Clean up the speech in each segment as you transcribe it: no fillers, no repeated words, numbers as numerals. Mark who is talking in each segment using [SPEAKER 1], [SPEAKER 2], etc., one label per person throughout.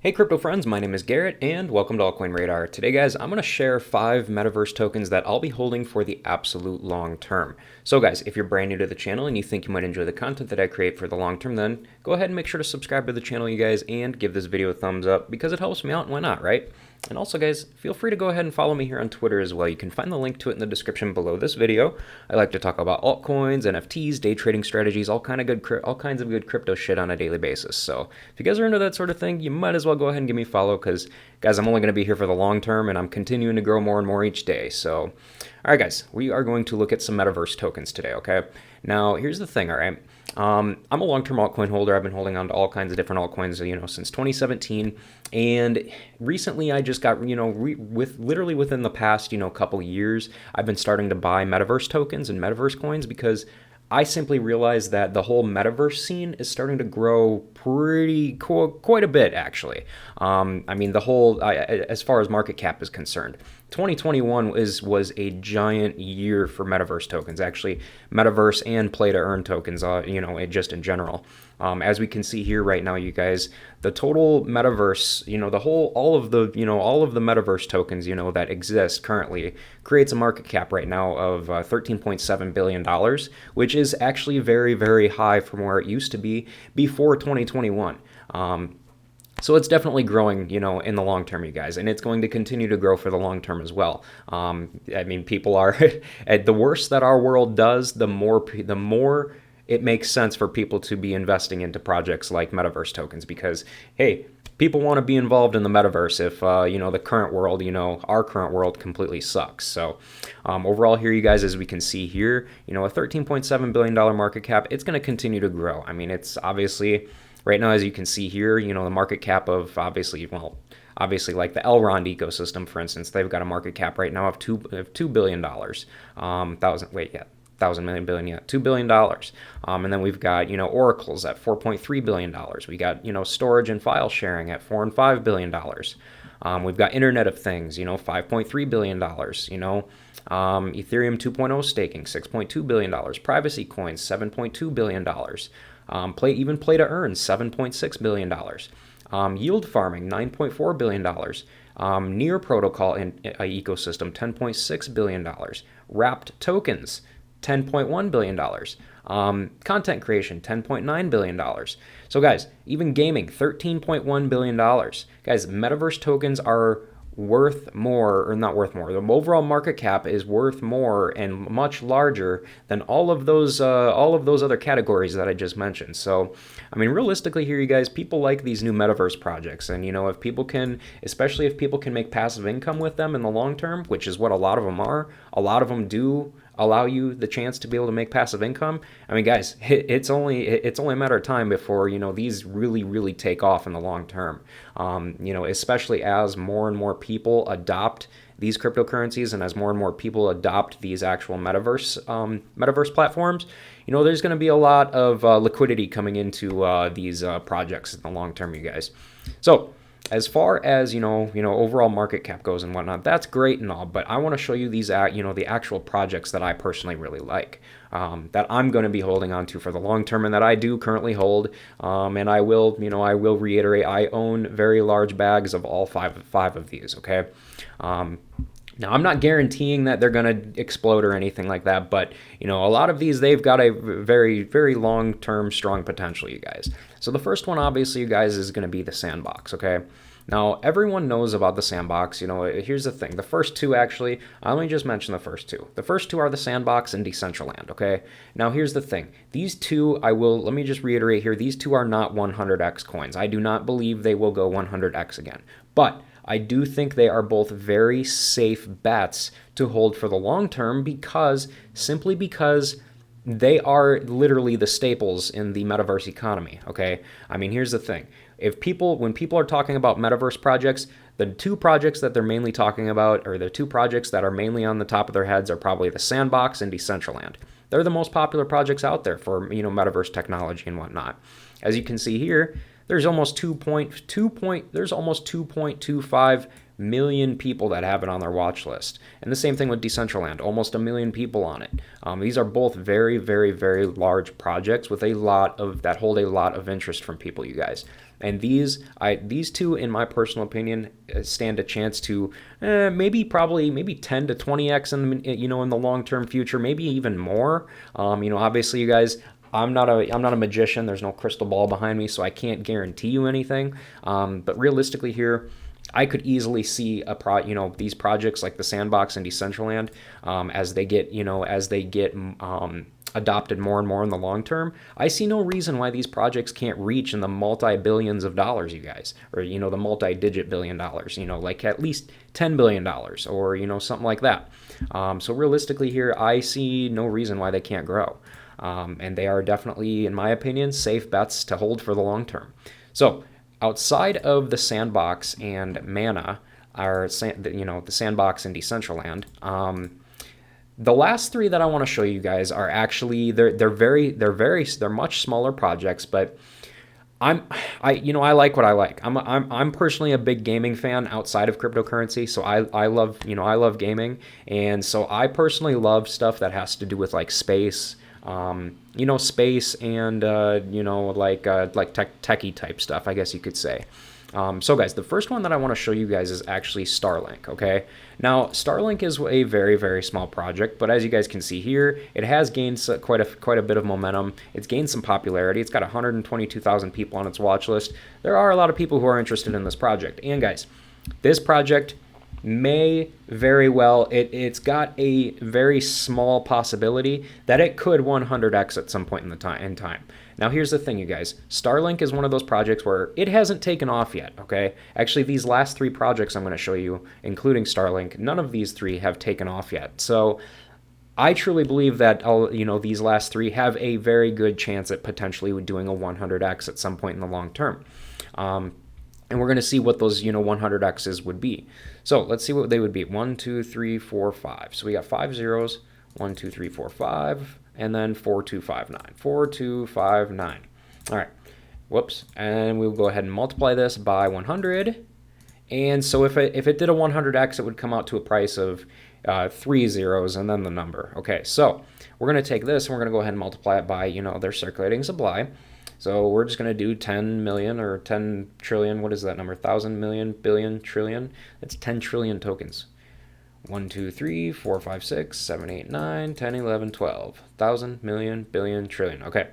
[SPEAKER 1] Hey crypto friends, my name is Garrett and welcome to Altcoin Radar. Today guys, I'm going to share 5 Metaverse tokens that I'll be holding for the absolute long term. So guys, if you're brand new to the channel and you think you might enjoy the content that I create for the long term, then go ahead and make sure to subscribe to the channel you guys and give this video a thumbs up because it helps me out and why not, right? And also guys, feel free to go ahead and follow me here on Twitter as well. You can find the link to it in the description below this video. I like to talk about altcoins, NFTs, day trading strategies, all kinds of good crypto shit on a daily basis. So if you guys are into that sort of thing, you might as well go ahead and give me a follow because guys, I'm only going to be here for the long term and I'm continuing to grow more and more each day. So all right guys, we are going to look at some Metaverse tokens today, okay? Now here's the thing, all right? I'm a long-term altcoin holder. I've been holding on to all kinds of different altcoins, since 2017. And recently I just got, literally within the past, couple years, I've been starting to buy Metaverse tokens and Metaverse coins because I simply realized that the whole Metaverse scene is starting to grow quite a bit, actually. As far as market cap is concerned, 2021 was a giant year for Metaverse tokens. Actually, Metaverse and play to earn tokens, just in general. As we can see here right now, you guys, the total Metaverse, all of the Metaverse tokens, that exist currently creates a market cap right now of $13.7 billion, which is actually very, very high from where it used to be before 2021. So it's definitely growing, in the long term, you guys, and it's going to continue to grow for the long term as well. People are, the worse that our world does, the more it makes sense for people to be investing into projects like Metaverse tokens because, hey, people want to be involved in the Metaverse if, the current world, our current world completely sucks. So overall here, you guys, as we can see here, a $13.7 billion market cap, it's going to continue to grow. I mean, it's obviously... Right now, as you can see here, the market cap of obviously like the Elrond ecosystem, for instance, they've got a market cap right now of $2 billion. $2 billion. And then we've got, Oracle's at $4.3 billion. We got, storage and file sharing at $4 and $5 billion. We've got Internet of Things, $5.3 billion, Ethereum 2.0 staking, $6.2 billion, privacy coins, $7.2 billion. Play to earn, $7.6 billion. Yield farming, $9.4 billion. Near protocol ecosystem, $10.6 billion. Wrapped tokens, $10.1 billion. Content creation, $10.9 billion. So guys, even gaming, $13.1 billion. Guys, Metaverse tokens are worth more, or not worth more. The overall market cap is worth more and much larger than all of those other categories that I just mentioned. So, realistically here, you guys, people like these new Metaverse projects, and if people can, especially if people can make passive income with them in the long term, which is what a lot of them are, a lot of them do allow you the chance to be able to make passive income. Guys, it's only a matter of time before these really take off in the long term. Especially as more and more people adopt these cryptocurrencies and as more and more people adopt these actual metaverse platforms, there's going to be a lot of liquidity coming into these projects in the long term, you guys. So as far as overall market cap goes and whatnot, that's great and all, but I want to show you these the actual projects that I personally really like, that I'm going to be holding on to for the long term, and that I do currently hold. And I will reiterate, I own very large bags of all five of these. Okay. Now, I'm not guaranteeing that they're going to explode or anything like that, but, a lot of these, they've got a very, very long-term strong potential, you guys. So the first one, obviously, you guys, is going to be the Sandbox, okay? Now, everyone knows about the Sandbox. Here's the thing. The first two, actually, I only just mentioned the first two. The first two are the Sandbox and Decentraland, okay? Now, here's the thing. These two, let me just reiterate here, these two are not 100x coins. I do not believe they will go 100x again. But I do think they are both very safe bets to hold for the long term simply because they are literally the staples in the metaverse economy, okay? Here's the thing. When people are talking about metaverse projects, the two projects that they're mainly talking about, or the two projects that are mainly on the top of their heads, are probably the Sandbox and Decentraland. They're the most popular projects out there for, metaverse technology and whatnot. As you can see here, there's almost 2.25 million people that have it on their watch list. And the same thing with Decentraland, almost 1 million people on it. These are both very, very, very large projects with that hold a lot of interest from people, you guys. And these two, in my personal opinion, stand a chance to maybe 10 to 20x in the long-term future, maybe even more. Obviously, you guys, I'm not a magician. There's no crystal ball behind me, so I can't guarantee you anything. But realistically here, I could easily see these projects like the Sandbox and Decentraland, as they get adopted more and more in the long term. I see no reason why these projects can't reach in the multi-billions of dollars, you guys, or the multi-digit billion dollars, like at least $10 billion or something like that. So realistically here, I see no reason why they can't grow. And they are definitely, in my opinion, safe bets to hold for the long term. So outside of the Sandbox and Mana, the Sandbox and Decentraland, the last three that I want to show you guys are actually they're much smaller projects, but I like what I like. I'm personally a big gaming fan outside of cryptocurrency, so I love gaming, and so I personally love stuff that has to do with like space. Space and like techie type stuff, I guess you could say. So guys, the first one that I want to show you guys is actually Starlink. Okay, now Starlink is a very, very small project, but as you guys can see here, it has gained quite a bit of momentum. It's gained some popularity. It's got 122,000 people on its watch list. There are a lot of people who are interested in this project, and guys, this project may very well, it's got a very small possibility that it could 100x at some point in time. Now here's the thing, you guys. Starlink is one of those projects where it hasn't taken off yet, okay? Actually, these last three projects I'm going to show you, including Starlink, none of these three have taken off yet. So I truly believe that these last three have a very good chance at potentially doing a 100x at some point in the long term. And we're going to see what those 100x's would be. So let's see what they would be. 1, 2, 3, 4, 5. So we got 5 zeros. 1, 2, 3, 4, 5. And then 4, 2, 5, 9. 4, 2, 5, 9. All right. Whoops. And we'll go ahead and multiply this by 100. And so if it did a 100x, it would come out to a price of 3 zeros and then the number. Okay, so we're going to take this and we're going to go ahead and multiply it by, their circulating supply. So we're just going to do 10 million or 10 trillion. What is that number? 1,000 million, billion, trillion. That's 10 trillion tokens. 1, 2, 3, 4, 5, 6, 7, 8, 9, 10, 11, 12. 1,000 million, billion, trillion. Okay.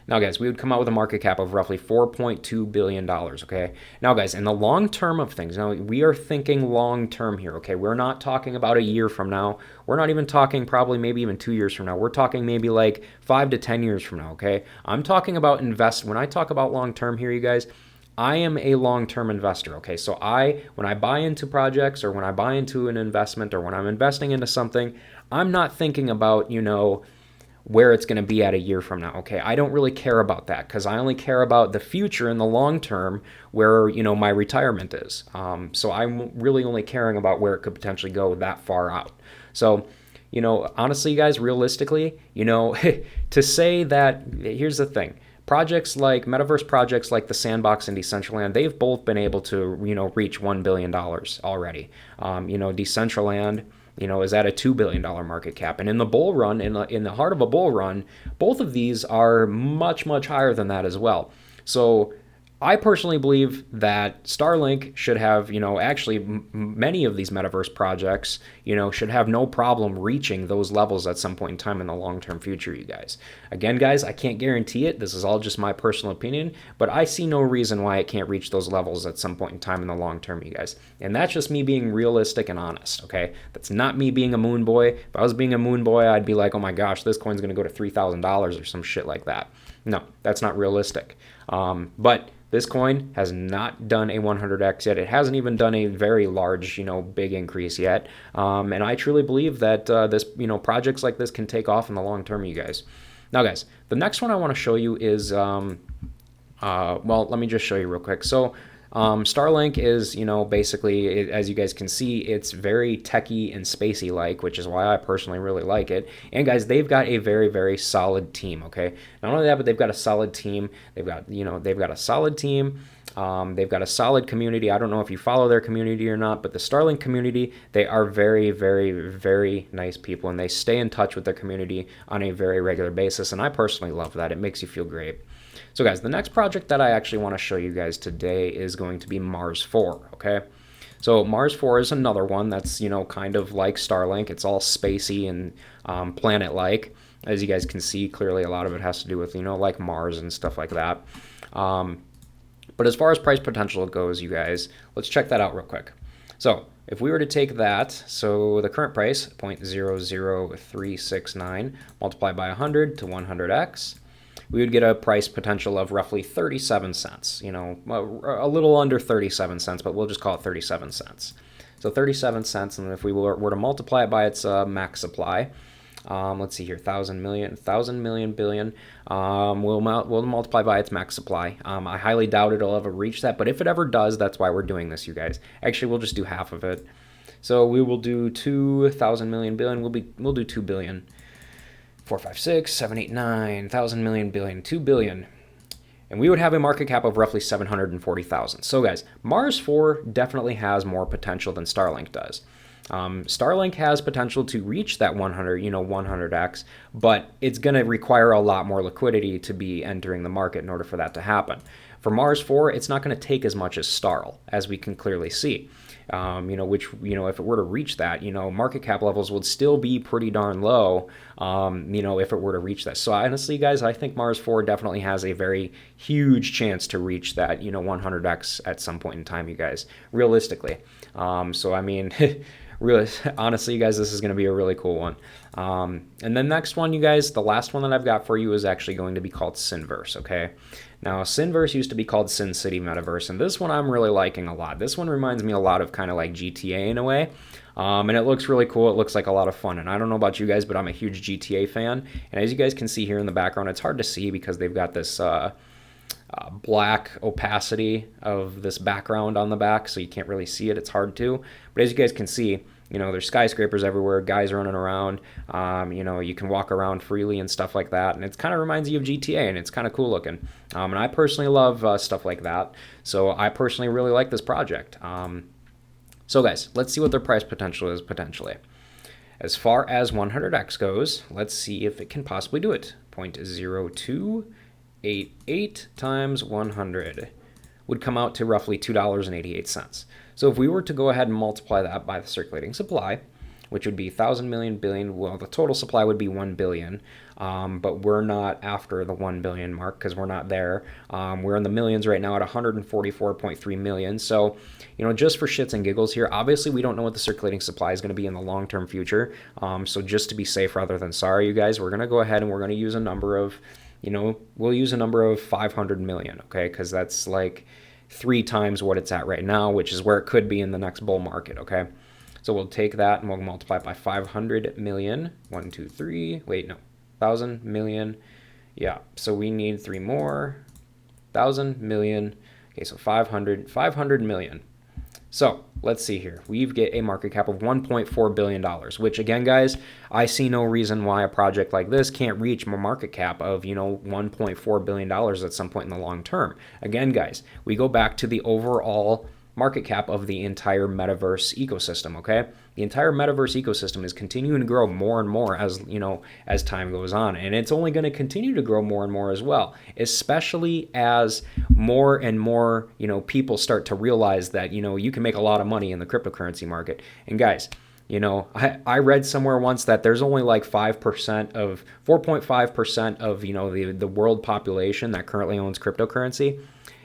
[SPEAKER 1] Now, guys, we would come out with a market cap of roughly $4.2 billion, okay? Now, guys, in the long term of things, now we are thinking long term here, okay? We're not talking about a year from now. We're not even talking probably maybe even 2 years from now. We're talking maybe like 5 to 10 years from now, okay? I'm talking about when I talk about long term here, you guys, I am a long-term investor, okay? So when I buy into projects or when I buy into an investment or when I'm investing into something, I'm not thinking about, where it's going to be at a year from now, okay? I don't really care about that because I only care about the future in the long term where, my retirement is. So I'm really only caring about where it could potentially go that far out. So, honestly, you guys, realistically, to say that, here's the thing. Projects like Metaverse projects like the Sandbox and Decentraland, they've both been able to, reach $1 billion already. Decentraland, is at a $2 billion market cap. And in the bull run, in the heart of a bull run, both of these are much, much higher than that as well. So I personally believe that Starlink should have, actually many of these Metaverse projects, should have no problem reaching those levels at some point in time in the long-term future, you guys. Again, guys, I can't guarantee it. This is all just my personal opinion, but I see no reason why it can't reach those levels at some point in time in the long term, you guys. And that's just me being realistic and honest, okay? That's not me being a moon boy. If I was being a moon boy, I'd be like, oh my gosh, this coin's going to go to $3,000 or some shit like that. No, that's not realistic. But this coin has not done a 100x yet. It hasn't even done a very large, big increase yet. And I truly believe that this, projects like this can take off in the long term, you guys. Now, guys, the next one I want to show you is, well, let me just show you real quick. So Starlink is, basically, as you guys can see, it's very techie and spacey-like, which is why I personally really like it. And guys, they've got a very, very solid team, okay? Not only that, but they've got a solid team. They've got a solid team. They've got a solid community. I don't know if you follow their community or not, but the Starlink community, they are very, very, very nice people, and they stay in touch with their community on a very regular basis, and I personally love that. It makes you feel great. So guys, the next project that I actually want to show you guys today is going to be Mars 4, okay? So Mars 4 is another one that's, kind of like Starlink. It's all spacey and planet-like. As you guys can see, clearly a lot of it has to do with, like Mars and stuff like that. But as far as price potential goes, you guys, let's check that out real quick. So if we were to take that, so the current price, 0.00369, multiplied by 100 to 100x, we would get a price potential of roughly 37 cents, a little under 37 cents, but we'll just call it 37 cents. So 37 cents, and if we were to multiply it by its max supply, let's see here, 1,000 million billion, we'll multiply by its max supply. I highly doubt it'll ever reach that, but if it ever does, that's why we're doing this, you guys. Actually, we'll just do half of it. So we will do 2,000 million billion, we'll do 2 billion. 4, 5, 6, 7, 8, 9, 1,000 million billion, 2 billion. And we would have a market cap of roughly 740,000. So guys, Mars 4 definitely has more potential than Starlink does. Starlink has potential to reach that 100x, but it's going to require a lot more liquidity to be entering the market in order for that to happen. For Mars 4, it's not going to take as much as Starl, as we can clearly see. Which, if it were to reach that, market cap levels would still be pretty darn low, if it were to reach that. So honestly, guys, I think Mars 4 definitely has a very huge chance to reach that, 100x at some point in time, you guys, realistically. So, I mean, really, honestly, you guys, this is going to be a really cool one. And the next one, you guys, the last one that I've got for you is actually going to be called Synverse, okay? Now, Synverse used to be called Sin City Metaverse, and this one I'm really liking a lot. This one reminds me a lot of kind of like GTA in a way, and it looks really cool. It looks like a lot of fun, and I don't know about you guys, but I'm a huge GTA fan, and as you guys can see here in the background, it's hard to see because they've got this black opacity of this background on the back, so you can't really see it. It's hard to, but as you guys can see, there's skyscrapers everywhere, guys running around, you can walk around freely and stuff like that, and it kind of reminds you of GTA, and it's kind of cool looking, and I personally love stuff like that, so I personally really like this project. So guys, let's see what their price potential is potentially. As far as 100x goes, let's see if it can possibly do it. 0.0288 times 100 would come out to roughly $2.88. So if we were to go ahead and multiply that by the circulating supply, which would be 1,000 million billion, well, the total supply would be 1 billion, but we're not after the 1 billion mark because we're not there. We're in the millions right now at 144.3 million. So, just for shits and giggles here, obviously we don't know what the circulating supply is going to be in the long-term future. So just to be safe rather than sorry, you guys, we're going to go ahead and we're going to use a number of, we'll use a number of 500 million, okay? Because that's like 3 times what it's at right now, which is where it could be in the next bull market, okay? So we'll take that and we'll multiply it by 500 million. 1, 2, 3. Wait, no. 1,000 million. Yeah, so we need 3 more. 1,000 million. Okay, so 500 million. So let's see here. We get a market cap of $1.4 billion, which again, guys, I see no reason why a project like this can't reach a market cap of, $1.4 billion at some point in the long term. Again, guys, we go back to the overall market cap of the entire metaverse ecosystem, okay? The entire metaverse ecosystem is continuing to grow more and more as, as time goes on, and it's only going to continue to grow more and more as well, especially as more and more, people start to realize that, you can make a lot of money in the cryptocurrency market. And guys, I read somewhere once that there's only like 4.5% of, the world population that currently owns cryptocurrency.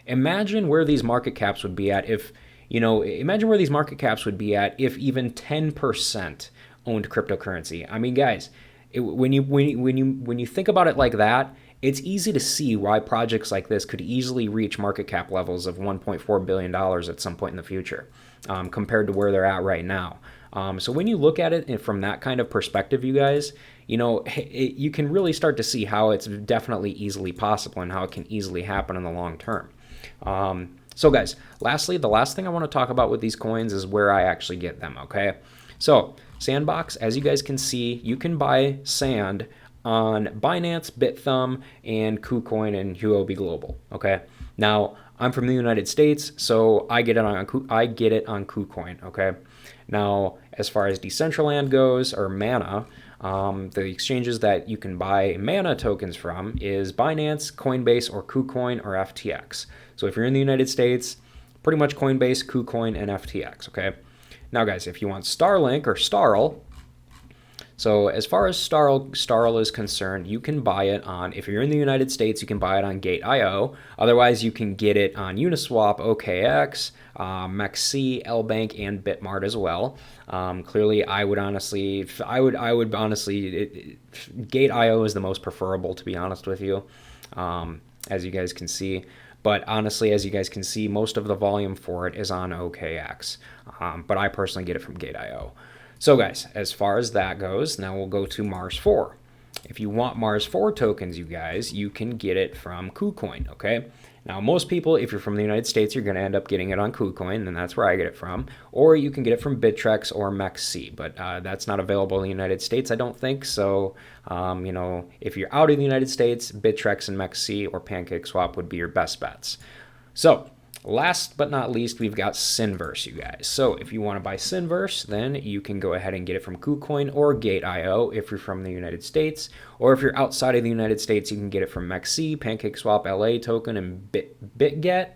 [SPEAKER 1] Imagine where these market caps would be at if, imagine where these market caps would be at if even 10% owned cryptocurrency. I mean, guys, when you think about it like that, it's easy to see why projects like this could easily reach market cap levels of $1.4 billion at some point in the future, compared to where they're at right now. So when you look at it from that kind of perspective, you guys, you can really start to see how it's definitely easily possible and how it can easily happen in the long term. So guys, lastly, the last thing I want to talk about with these coins is where I actually get them, okay? So Sandbox, as you guys can see, you can buy sand on Binance, BitThumb, and KuCoin and Huobi Global, okay? Now, I'm from the United States, so I get it on KuCoin, okay? Now, as far as Decentraland goes, or Mana, The exchanges that you can buy mana tokens from is Binance, Coinbase, or KuCoin, or FTX. So if you're in the United States, pretty much Coinbase, KuCoin, and FTX, okay? Now, guys, if you want Starlink or Starl, so as far as Starl is concerned, you can buy it on, if you're in the United States, you can buy it on Gate.io. Otherwise, you can get it on Uniswap, OKX, MEXC, LBank, and Bitmart as well. Clearly, I would honestly, Gate.io is the most preferable, to be honest with you, as you guys can see. But honestly, as you guys can see, most of the volume for it is on OKX. But I personally get it from Gate.io. So guys, as far as that goes, now we'll go to Mars 4. If you want Mars 4 tokens, you guys, you can get it from KuCoin, okay? Now, most people, if you're from the United States, you're going to end up getting it on KuCoin, and that's where I get it from. Or you can get it from Bittrex or MEXC, but that's not available in the United States, I don't think. So, you know, if you're out of the United States, Bittrex and MEXC or PancakeSwap would be your best bets. So, last but not least, we've got Synverse, you guys. So if you want to buy Synverse, then you can go ahead and get it from KuCoin or Gate.io if you're from the United States. Or if you're outside of the United States, you can get it from MEXC, PancakeSwap, LA Token, and BitGet.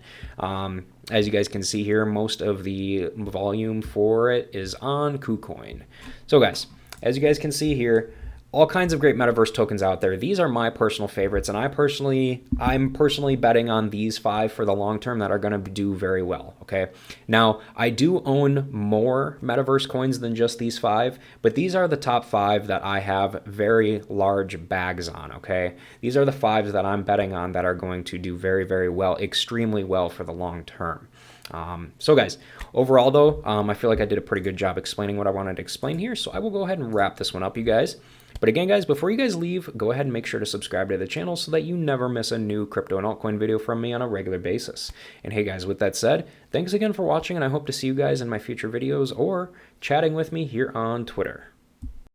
[SPEAKER 1] As you guys can see here, most of the volume for it is on KuCoin. So guys, as you guys can see here, all kinds of great Metaverse tokens out there. These are my personal favorites, and I'm personally betting on these 5 for the long term that are going to do very well, okay? Now, I do own more Metaverse coins than just these 5, but these are the top 5 that I have very large bags on, okay? These are the 5 that I'm betting on that are going to do very, very well, extremely well for the long term. So guys, overall though, I feel like I did a pretty good job explaining what I wanted to explain here, so I will go ahead and wrap this one up, you guys. But again, guys, before you guys leave, go ahead and make sure to subscribe to the channel so that you never miss a new crypto and altcoin video from me on a regular basis. And hey guys, with that said, thanks again for watching, and I hope to see you guys in my future videos or chatting with me here on Twitter.